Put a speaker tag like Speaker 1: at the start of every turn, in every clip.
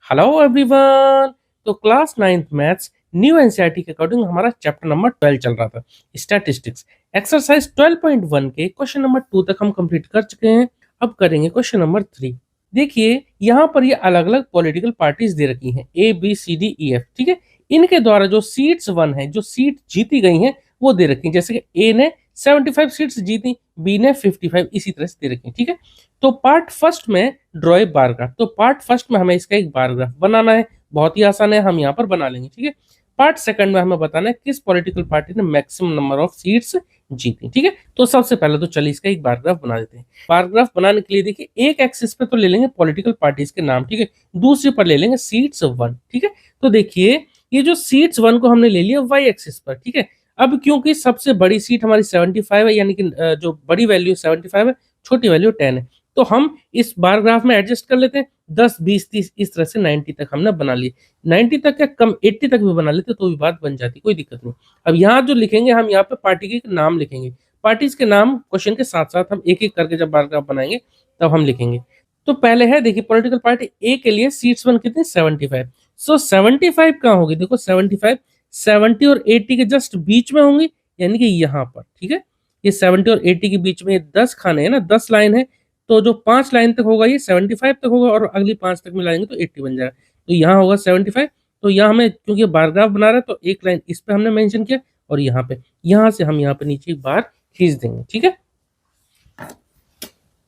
Speaker 1: Hello everyone. तो class 9th maths new NCERT के according हमारा चैप्टर नंबर 12 चल रहा था, स्टैटिस्टिक्स। एक्सरसाइज 12.1 के क्वेश्चन नंबर 2 तक हम कंप्लीट कर चुके हैं। अब करेंगे क्वेश्चन नंबर 3। देखिए यहाँ पर ये अलग अलग पॉलिटिकल पार्टीज दे रखी हैं, A B C D E F. ठीक है, इनके द्वारा जो सीट्स वन है, जो सीट जीती गई हैं वो दे रखी है। जैसे कि ए ने 75 सीट्स जीती, बी ने 55, इसी तरह से दे रखी है। ठीक है, तो पार्ट फर्स्ट में ड्रॉ ए बार ग्राफ। तो पार्ट फर्स्ट में हमें इसका एक बार ग्राफ बनाना है, बहुत ही आसान है, हम यहाँ पर बना लेंगे। ठीक है, पार्ट सेकंड में हमें बताना है किस पॉलिटिकल पार्टी ने मैक्सिमम नंबर ऑफ सीट्स जीती। ठीक है, तो सबसे पहले तो चलिए इसका एक बार ग्राफ बना देते हैं। बार ग्राफ बनाने के लिए देखिए एक एक्सिस पे तो ले लेंगे पॉलिटिकल पार्टीज के नाम, ठीक है, दूसरे पर ले लेंगे सीट्स वन। ठीक है, तो देखिए ये जो सीट्स वन को हमने ले लिया वाई एक्सिस पर। ठीक है, अब क्योंकि सबसे बड़ी सीट हमारी 75 है, यानी कि जो बड़ी वैल्यू 75 है, छोटी वैल्यू 10 है, तो हम इस बार ग्राफ में एडजस्ट कर लेते हैं। 10 20 30 इस तरह से 90 तक हमने बना ली। 90 तक या कम 80 तक भी बना लेते तो भी बात बन जाती, कोई दिक्कत नहीं। अब यहाँ जो लिखेंगे हम यहाँ पे पार्टी के नाम लिखेंगे। पार्टीज के नाम क्वेश्चन के साथ साथ हम एक एक करके जब बार ग्राफ बनाएंगे तब हम लिखेंगे। तो पहले है देखिए पॉलिटिकल पार्टी ए के लिए सीट्स वन कितनी 75। सो 75 कहाँ होगी, देखो 75 70 और 80 के जस्ट बीच में होंगी, यानी कि यहाँ पर। ठीक है, ये 70 और 80 के बीच में 10 खाने हैं ना, 10 लाइन है, तो जो 5 लाइन तक होगा ये 75 तक होगा और अगली 5 तक मिलाएंगे तो 80 बन जाएगा। तो यहाँ होगा 75। तो यहाँ हमें क्योंकि बार ग्राफ बना रहा है तो एक लाइन इस पे हमने मेंशन किया और यहाँ पे, यहाँ से हम यहाँ पे नीचे एक बार खींच देंगे। ठीक है,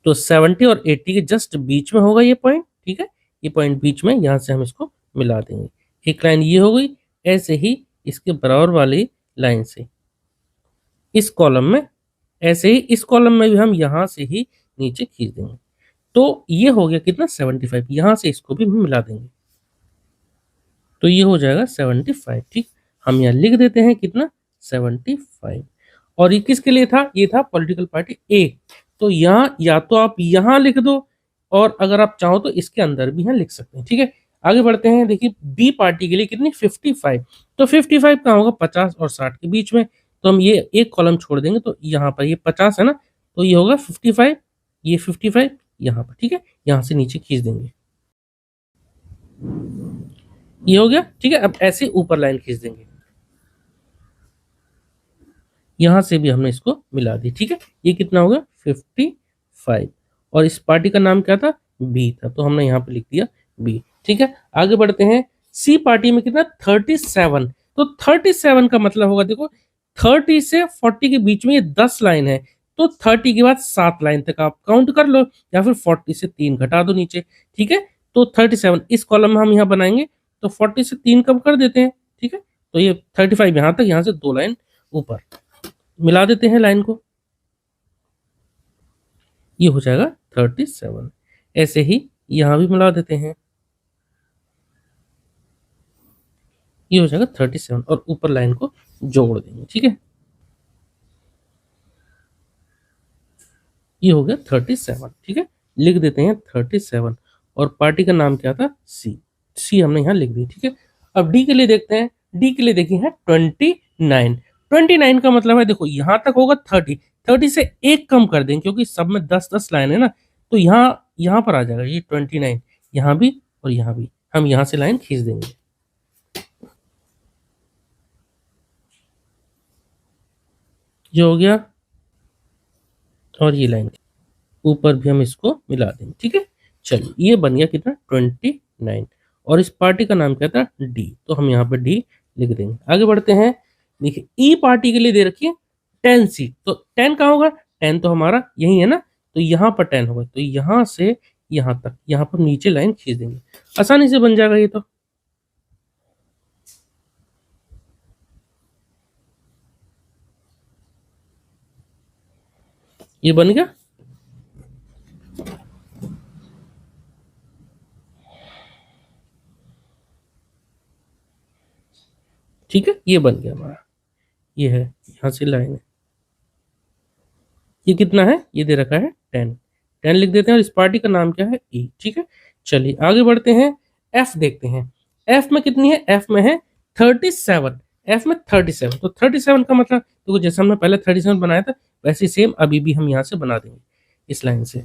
Speaker 1: तो 70 और 80 के जस्ट बीच में होगा ये पॉइंट। ठीक है, ये पॉइंट बीच में, यहाँ से हम इसको मिला देंगे। एक लाइन ये हो गई, ऐसे ही इसके बराबर वाली लाइन से इस कॉलम में, ऐसे ही इस कॉलम में भी हम यहाँ से ही नीचे खींच देंगे। तो ये हो गया कितना 75, यहाँ से इसको भी मिला देंगे तो ये हो जाएगा 75। ठीक, हम यहाँ लिख देते हैं कितना 75। और ये किसके लिए था, ये था पॉलिटिकल पार्टी ए। तो यहाँ या तो आप यहाँ लिख दो और अगर आप चाहो तो इसके अंदर भी यहाँ लिख सकते हैं। ठीक है, आगे बढ़ते हैं। देखिए बी पार्टी के लिए कितनी 55। तो 55 कहाँ होगा, 50 और 60 के बीच में। तो हम ये एक कॉलम छोड़ देंगे, तो यहाँ पर ये 50 है ना, तो ये होगा 55, ये 55 यहाँ पर। ठीक है, यहाँ से नीचे खींच देंगे, ये हो गया। ठीक है, अब ऐसे ऊपर लाइन खींच देंगे, यहां से भी हमने इसको मिला दी। ठीक है, ये कितना होगा 55 और इस पार्टी का नाम क्या था, बी था, तो हमने यहाँ पे लिख दिया बी। ठीक है, आगे बढ़ते हैं। सी पार्टी में कितना 37। तो 37 का मतलब होगा, देखो 30 से 40 के बीच में ये 10 लाइन है, तो 30 के बाद 7 लाइन तक आप काउंट कर लो या फिर 40 से 3 घटा दो नीचे। ठीक है, तो 37 इस कॉलम में हम यहाँ बनाएंगे, तो 40 से 3 कम कर देते हैं। ठीक है, तो ये 35 यहाँ तक, यहाँ से 2 लाइन ऊपर मिला देते हैं लाइन को, ये हो जाएगा 37। ऐसे ही यहां भी मिला देते हैं, ये हो जाएगा 37 और ऊपर लाइन को जोड़ देंगे। ठीक है, ये हो गया 37। ठीक है, लिख देते हैं 37 और पार्टी का नाम क्या था, सी। सी हमने यहाँ लिख दी। ठीक है, अब डी के लिए देखते हैं। डी के लिए देखिए है 29। 29 का मतलब है, देखो यहां तक होगा 30, 30 से एक कम कर देंगे क्योंकि सब में 10-10 लाइन है ना, तो यहाँ पर आ जाएगा ये 29, यहाँ भी और यहाँ भी हम यहाँ से लाइन खींच देंगे, ये हो गया। और ये लाइन ऊपर भी हम इसको मिला देंगे। ठीक है, चलिए ये बन गया कितना 29 और इस पार्टी का नाम क्या था, डी, तो हम यहाँ पे डी लिख देंगे। आगे बढ़ते हैं। देखिए ई पार्टी के लिए दे रखिए 10 सीट। तो 10 कहाँ होगा, 10 तो हमारा यही है ना, तो यहाँ पर 10 होगा, तो यहाँ से यहाँ तक, यहाँ पर नीचे लाइन खींच देंगे, आसानी से बन जाएगा ये। तो ये बन गया। ठीक है, ये बन गया हमारा, ये है, यहाँ से लाइन है, ये कितना है, ये दे रखा है 10। 10 लिख देते हैं और इस पार्टी का नाम क्या है, ई। ठीक है, चलिए आगे बढ़ते हैं। एफ देखते हैं। एफ में कितनी है, एफ में है 37। एफ में 37, तो 37 का मतलब देखो जैसे हमने पहले 37 बनाया था वैसे सेम अभी भी हम यहाँ से बना देंगे इस लाइन से।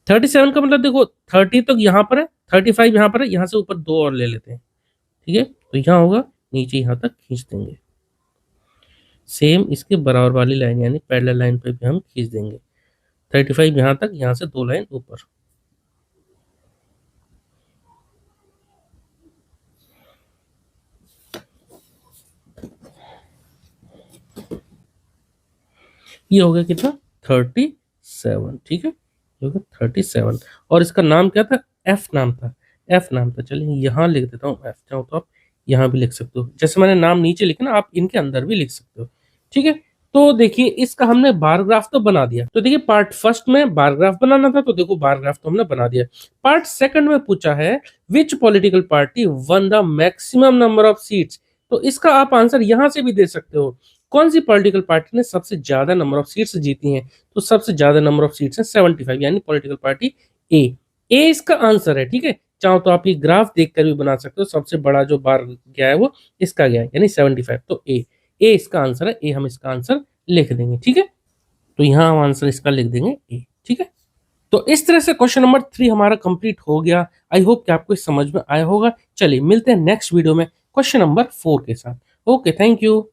Speaker 1: 37 का मतलब देखो 30 तक यहाँ पर है 35 यहाँ पर है, यहाँ से ऊपर 2 और ले लेते हैं, ठीक है। तो यहाँ होगा, नीचे यहाँ तक खींच देंगे। सेम इसके बराबर वाली लाइन यानी पैरेलल लाइन पे भी हम खींच देंगे। 35 यहाँ तक, यहाँ से 2 लाइन ऊपर। ये हो गया कितना, 37, ठीक है, ये हो गया 37। और इसका नाम क्या था, एफ नाम था, एफ नाम था। चलिए यहाँ लिख देता हूँ एफ, चाहो तो आप यहाँ भी लिख सकते हो, जैसे मैंने नाम नीचे लिखा ना, आप इनके अंदर भी लिख सकते हो, ठीक है। तो देखिए इसका हमने बार ग्राफ तो बना दिया। तो देखिए पार्ट फर्स्ट में बार ग्राफ बनाना था, तो देखो बार ग्राफ तो हमने बना दिया। पार्ट सेकंड में पूछा है विच political party one the maximum number of seats. तो इसका आप आंसर यहां से भी दे सकते हो, कौन सी पॉलिटिकल पार्टी ने सबसे ज्यादा नंबर ऑफ सीट्स जीती हैं। तो सबसे ज्यादा नंबर ऑफ सीट्स है 75, यानी पॉलिटिकल पार्टी ए इसका आंसर है, ठीक है। चाहो तो आप ये ग्राफ देखकर भी बना सकते हो, सबसे बड़ा जो बार गया है वो इसका गया है, यानी 75। तो ए इसका आंसर है, ए हम इसका आंसर लिख देंगे, ठीक है। तो यहाँ हम आंसर इसका लिख देंगे ए, ठीक है। तो इस तरह से क्वेश्चन नंबर 3 हमारा कंप्लीट हो गया। आई होप कि आपको समझ में आया होगा। चलिए मिलते हैं नेक्स्ट वीडियो में क्वेश्चन नंबर 4 के साथ। Okay, thank you.